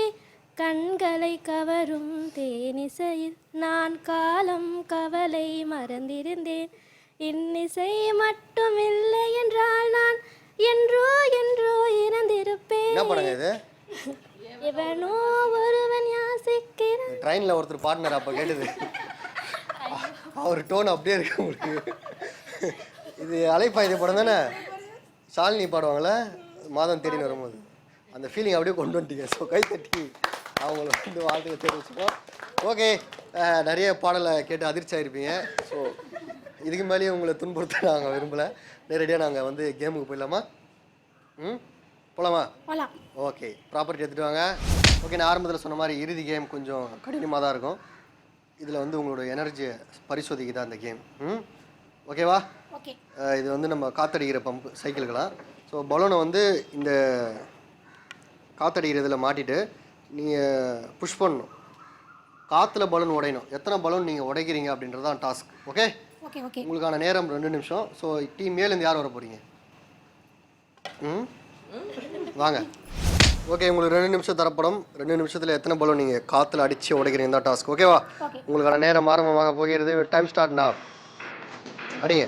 கண்களை கவரும் தேனிசையில் நான் காலம் கவலை மறந்திருந்தேன் இன்னிசை மட்டும் இல்லை என்றால் நான் என்றோ என்றோ இறந்திருப்பேன். என்ன படங்க இது? இவனோ ஒருவன் யாசிக்கிறான். ட்ரெயினில் ஒருத்தர் பாடினார் அப்போ கேட்டது. அவர் டோன் அப்படியே இருக்கு உங்களுக்கு. இது அலைப்பாயுத படம் தானே? ஷாலினி பாடுவாங்களே மாதம் தேடின்னு வரும்போது. அந்த ஃபீலிங் அப்படியே கொண்டு வந்துட்டீங்க. ஸோ கை தட்டி அவங்கள வந்து வாழ்த்துக்கள் தெரிவிச்சுப்போம். ஓகே, நிறைய பாடலை கேட்டு அதிர்ச்சி ஆகிருப்பீங்க. ஸோ இதுக்கு மேலேயும் உங்களை துன்புறுத்த நாங்கள் விரும்பலை. நேரடியாக நாங்கள் வந்து கேமுக்கு போயிடலாமா? போகலாமா? போலாம். ஓகே, ப்ராப்பர்ட்டி எடுத்துகிட்டு வாங்க. ஓகே, நான் ஆரம்பத்தில் சொன்ன மாதிரி இறுதி கேம் கொஞ்சம் கடினமாக தான் இருக்கும். இதில் வந்து உங்களோட எனர்ஜியை பரிசோதிக்குதான் அந்த கேம். ஓகேவா? ஓகே. இது வந்து நம்ம காற்றடிக்கிற பம்பு சைக்கிள்களாம். ஸோ பலூனை வந்து இந்த காற்றடிக்கிறதில் மாட்டிட்டு நீங்கள் புஷ் பண்ணணும். காற்றுல பலூன் உடையணும். எத்தனை பலூன் நீங்கள் உடைக்கிறீங்க அப்படின்றது தான் டாஸ்க். ஓகே? Okay okay. உங்களுக்கான நேரம் 2 நிமிஷம். ஸோ டீம் ஏலேருந்து யார் வர போகிறீங்க? வாங்க. ஓகே, உங்களுக்கு 2 நிமிஷம் தரப்படும். 2 நிமிஷத்தில் எத்தனை பலூன் நீங்கள் காற்றுல அடித்து உடைக்கிறீங்க தான் டாஸ்க். ஓகேவா? உங்களுக்கான நேரம் ஆரம்பமாக போகிறது. Time start now. அடிங்க.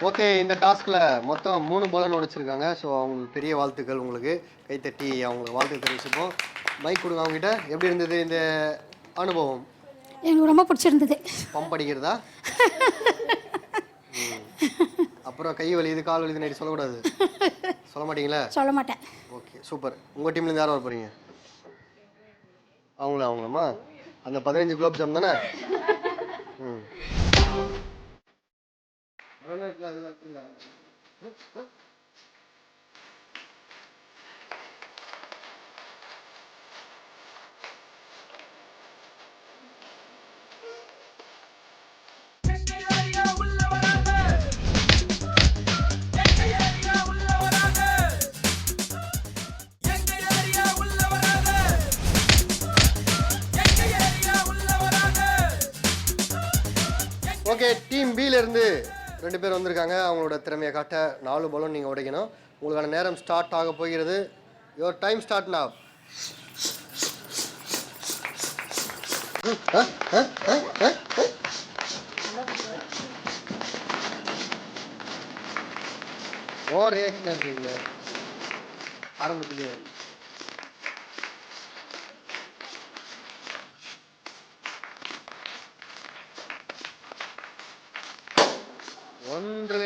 ஓகே, இந்த டாஸ்கில் மொத்தம் 3 பலூன் உடைச்சிருக்காங்க. ஸோ அவங்களுக்கு பெரிய வாழ்த்துக்கள். உங்களுக்கு கைத்தட்டி அவங்களுக்கு வாழ்த்து தெரிவிச்சுப்போம். மைக் கொடுங்க அவங்ககிட்ட. எப்படி இருந்தது இந்த அனுபவம்? எனக்கு ரொம்ப பிடிச்சிருந்தது. பம்ப் அடிக்கிறதா? அப்புறம் கை வலிக்குது கால் வலிக்குது நைட்டு சொல்லக்கூடாது. சொல்ல மாட்டீங்களா? சொல்ல மாட்டேன். Okay, super. உங்கள் டீம்லேருந்து யாரும் வர போகிறீங்க? அவங்களாம்மா? அந்த 15 குலோப் ஜாம் தானே? ஓகே, டீம் பியிலேருந்து 2 பேர் வந்திருக்காங்க. அவங்களோட திறமையை காட்ட 4 பலூன் நீங்கள் உடைக்கணும். உங்களுக்கான நேரம் ஸ்டார்ட் ஆக போகிறது. Your time start now. ஓ ரியாக்ஷன் இருக்கீங்க ஆரம்பத்துலேயே. ஒன்று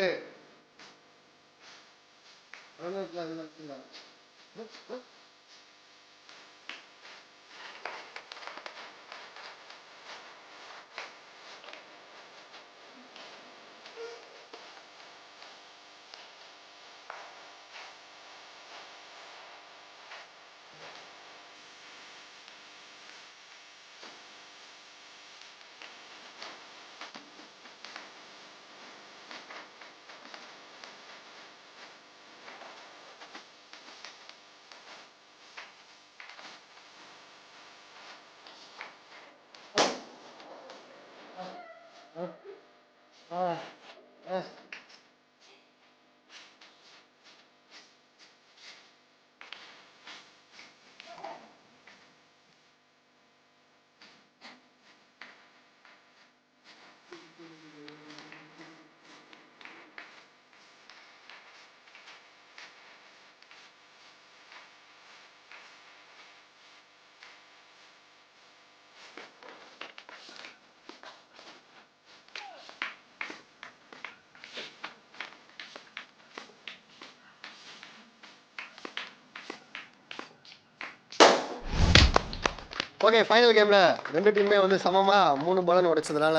ஓகே, ஃபைனல் கேமில் ரெண்டு டீமுமே வந்து சமமாக 3 பலன் உடைச்சதுனால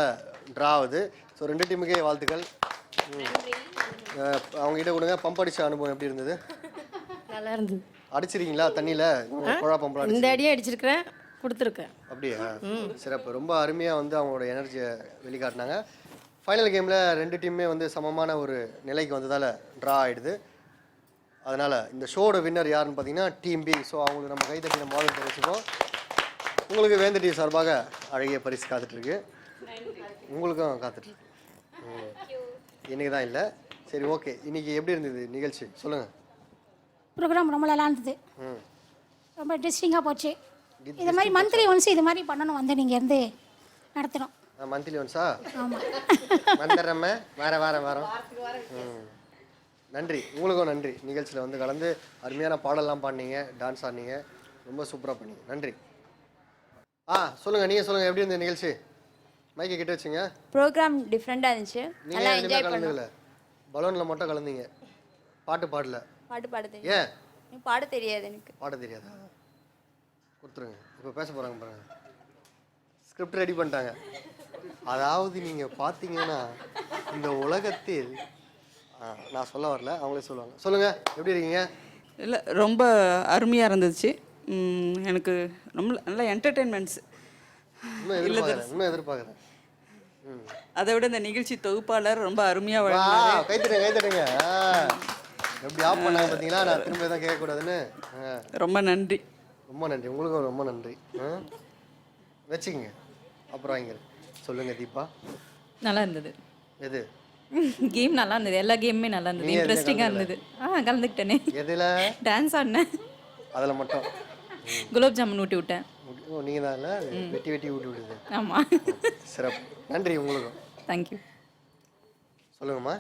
ட்ரா ஆகுது. ஸோ ரெண்டு டீமுக்கே வாழ்த்துக்கள். அவங்ககிட்ட கொடுங்க. பம்ப் அடிச்ச அனுபவம் எப்படி இருந்தது? நல்லா இருந்தது. அடிச்சிருக்கீங்களா தண்ணியில்? குழா பம்பெலாம் இந்த அடியும் அடிச்சிருக்கிறேன், கொடுத்துருக்கேன். அப்படியா? சிறப்பு. ரொம்ப அருமையாக வந்து அவங்களோட எனர்ஜியை வெளிக்காட்டினாங்க. ஃபைனல் கேமில் ரெண்டு டீமுமே வந்து சமமான ஒரு நிலைக்கு வந்ததால் ட்ரா ஆகிடுது. அதனால் இந்த ஷோட வின்னர் யாருன்னு பார்த்தீங்கன்னா டீம் பி. ஸோ அவங்களுக்கு நம்ம கைத்தட்டி நம்ம மாடல் தெரிவிச்சுப்போம். உங்களுக்கு வேந்த டிவி சார்பாக அழகிய பரிசு காத்துட்ருக்கு. உங்களுக்கும் காத்துட்ருக்கு. இன்னைக்கு தான் இல்லை. சரி, ஓகே. இன்னைக்கு எப்படி இருந்தது நிகழ்ச்சி சொல்லுங்கள். ப்ரோக்ராம் ரொம்ப நல்லா இருந்தது. ரொம்ப இன்ட்ரெஸ்டிங்காக போச்சு. இது மாதிரி மந்த்லி ஒன்ஸ் இது மாதிரி பண்ணணும் வந்து நீங்கள் இருந்து நடத்தணும். மந்த்லி ஒன்ஸா? ஆமாம், வந்துடுறோமே. வாரம். நன்றி. உங்களுக்கும் நன்றி. நிகழ்ச்சியில் வந்து கலந்து அருமையான பாடலாம் பாடினீங்க, டான்ஸ் ஆடினீங்க. ரொம்ப சூப்பராக பண்ணீங்க. நன்றி. சொல்லுங்கள், நீங்கள் சொல்லுங்கள், எப்படி இருந்த நிகழ்ச்சி? மைக்கை கிட்ட வச்சுங்க. ப்ரோக்ராம் டிஃப்ரெண்ட்டாக இருந்துச்சு. நல்லா என்ஜாய் கலந்துக்கல, பலூனில் மட்டும் கலந்தீங்க. பாட்டு பாடல. பாட்டு பாட தெரியும். ஏன் பாட தெரியாது எனக்கு. பாட தெரியாதா? கொடுத்துருங்க. இப்போ பேச போகிறாங்க பாருங்க. ஸ்கிரிப்ட் ரெடி பண்ணிட்டாங்க. அதாவது நீங்கள் பார்த்தீங்கன்னா இந்த உலகத்தில் நான் சொல்ல வரல, அவங்களே சொல்லுவாங்க. சொல்லுங்கள், எப்படி இருக்கீங்க? இல்லை, ரொம்ப அருமையாக இருந்துச்சு. எனக்கு ரொம்ப நல்ல என்டர்டெயின்மெண்ட்ஸ். இன்னும் எதிர்பார்க்குறேன். அதை விட இந்த நிகழ்ச்சி தொகுப்பாளர் ரொம்ப அருமையாக கைத்தட்டுங்க. எப்படி ஆஃப் பண்ணாங்க பார்த்தீங்களா? நான் திரும்ப தான் கேட்கக்கூடாதுன்னு. ரொம்ப நன்றி. ரொம்ப நன்றி. உங்களுக்கும் ரொம்ப நன்றி. வச்சுக்கோங்க, அப்புறம் வாங்க. சொல்லுங்கள் தீபா. நல்லா இருந்தது. எது? கேம் நல்லா இருந்தது. எல்லா கேமுமே நல்லா இருந்தது. இன்ட்ரெஸ்டிங்காக இருந்தது. கலந்துக்கிட்டேனே. எதில்? டான்ஸ் ஆடினேன். அதில் மட்டும் குலோப் ஜாமுன் ஊட்டி விட்டேன். நீங்கள் தான் இல்லை, வெட்டி ஊட்டி விடுது. ஆமாம். சிறப்பு. நன்றி உங்களுக்கும். தேங்க்யூ. சொல்லுங்கம்மா.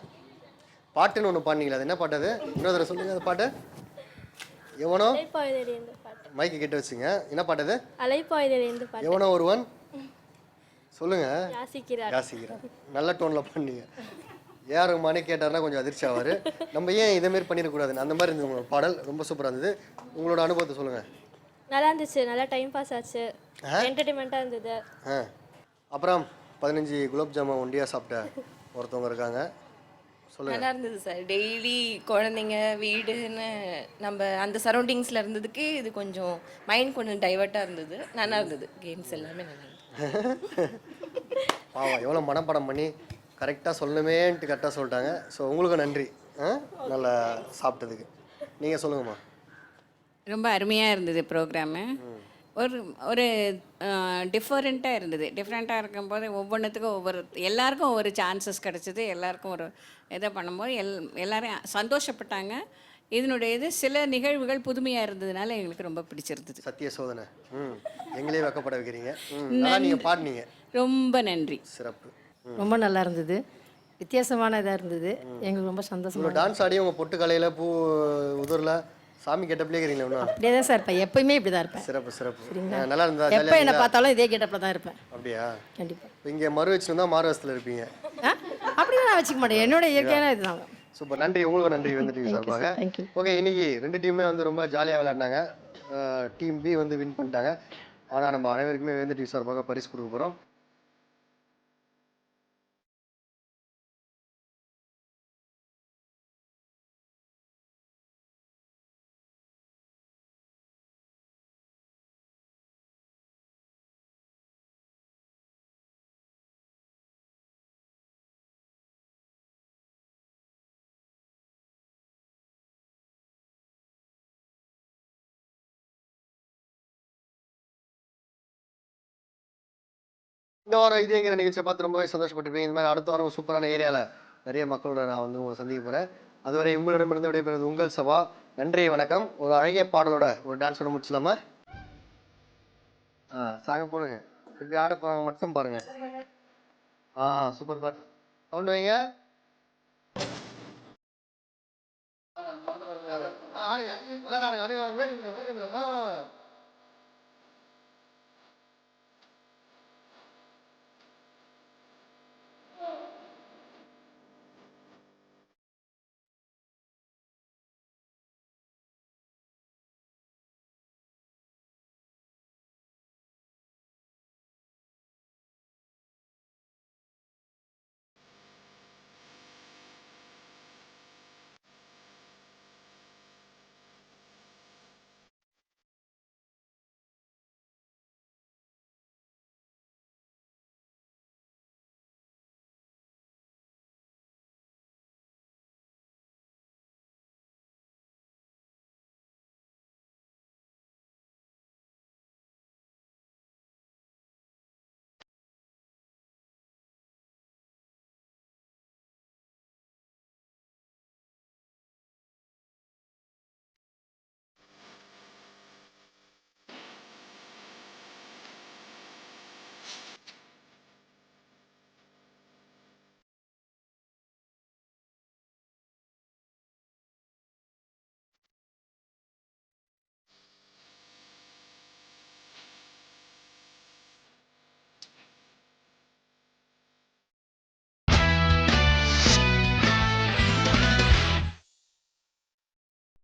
பாட்டுன்னு ஒன்று பாடினீங்களா? அது என்ன பாட்டு? அது இன்னொரு தடவை சொல்லுங்கள். அது பாட்டு எவனோ மைக்கு கிட்ட வச்சுங்க. என்ன பாட்டு அது? எவனோ ஒருவன் சொல்லுங்க. யாசிக்கிறான். நல்ல டோனில் பண்ணீங்க. யார் மணி கேட்டார்னா கொஞ்சம் அதிர்ச்சி ஆவார். நம்ம ஏன் இதேமாரி பண்ணிடக்கூடாதுன்னு அந்த மாதிரி இருந்தது உங்களோட பாடல். ரொம்ப சூப்பராக இருந்தது. உங்களோட அனுபவத்தை சொல்லுங்கள். நல்லா இருந்துச்சு. நல்லா டைம் பாஸ் ஆச்சு. என்டர்டைன்மெண்ட்டாக இருந்தது. அப்புறம் 15 குலோப் ஜாமுன் ஒண்டியாக சாப்பிட்ட ஒருத்தவங்க இருக்காங்க. சொல்லுங்கள். நல்லா இருந்தது சார். டெய்லி குழந்தைங்க வீடுன்னு நம்ம அந்த சரௌண்டிங்ஸில் இருந்ததுக்கு இது கொஞ்சம் மைண்ட் கொஞ்சம் டைவர்ட்டாக இருந்தது. நல்லா இருந்தது. கேம்ஸ் எல்லாமே நல்லா இருந்தது. பாவம், எவ்வளோ மனப்பாடம் பண்ணி கரெக்டாக சொல்லணுமேன்ட்டு கரெக்டாக சொல்லிட்டாங்க. ஸோ உங்களுக்கு நன்றி. நல்லா சாப்பிட்டதுக்கு. நீங்கள் சொல்லுங்கம்மா. ரொம்ப அருமையாக இருந்தது ப்ரோக்ராமு. ஒரு டிஃப்ரெண்ட்டாக இருந்தது. டிஃப்ரெண்ட்டாக இருக்கும்போது ஒவ்வொன்றுத்துக்கும் எல்லாருக்கும் ஒவ்வொரு சான்சஸ் கிடச்சிது. எல்லாருக்கும் ஒரு இதை பண்ணும்போது எல்லோரும் சந்தோஷப்பட்டாங்க. இதனுடைய சில நிகழ்வுகள் புதுமையாக இருந்ததுனால எங்களுக்கு ரொம்ப பிடிச்சிருந்தது. சத்திய சோதனை. எங்களே வெக்கப்பட வைக்கிறீங்க. நல்லா நீங்கள் பாடினீங்க. ரொம்ப நன்றி. சிறப்பு. ரொம்ப நல்லா இருந்தது, வித்தியாசமான இதாக இருந்தது, எங்களுக்கு ரொம்ப சந்தோஷம். உங்களை டான்ஸ் ஆடி உங்கள் பொட்டு கலையில் பூ உதிரில் சாமி கெட்டப்லேயே இருக்கிறீங்களா இன்னும்? அப்படியே தான் சார் இருப்பேன், எப்பயுமே இப்படி தான் இருப்பேன். சிறப்பு சிறப்பு. சரிங்களா? நல்லா இருந்தா எப்போ என்னை பார்த்தாலும் இதே கேட்டப்பில் தான் இருப்பேன். அப்படியா? கண்டிப்பாக. இப்போ இங்கே மறு வச்சுருந்தா மாறு வசத்தில் இருப்பீங்க. அப்படிலாம் நான் வச்சுக்க மாட்டேன், என்னோட இயற்கையான இதுதான். சூப்பர். நன்றி, உங்களுக்கு நன்றி வந்துட்டு சார்பாக. தேங்க்யூ. ஓகே, இன்னைக்கு 2 டீமே வந்து ரொம்ப ஜாலியாக விளையாடினாங்க. டீம் பி வந்து வின் பண்ணிட்டாங்க. ஆனால் நம்ம அனைவருக்குமே வந்துட்டு சார்பாக பரிசு கொடுக்க போகிறோம். இந்த வாரம் இதேங்கிற நிகழ்ச்சியை பார்த்து ரொம்பவே சந்தோஷப்பட்டிருப்பேன். இந்த மாதிரி அடுத்த வாரம் சூப்பரான ஏரியாவில் நிறைய மக்களோட நான் வந்து உங்களை சந்திக்க போகிறேன். அதுவரை உங்களிடமிருந்து விடைபெறுவது உங்கள் சபா. நன்றி, வணக்கம். ஒரு அழகிய பாடலோட ஒரு டான்ஸோட முடிச்சலாமா? சாங்க போடுங்க. இப்படி ஆட போகிறாங்க மட்டும் பாருங்க. சூப்பர் பாட். சவுண்ட் வைங்க. ஆடுங்க.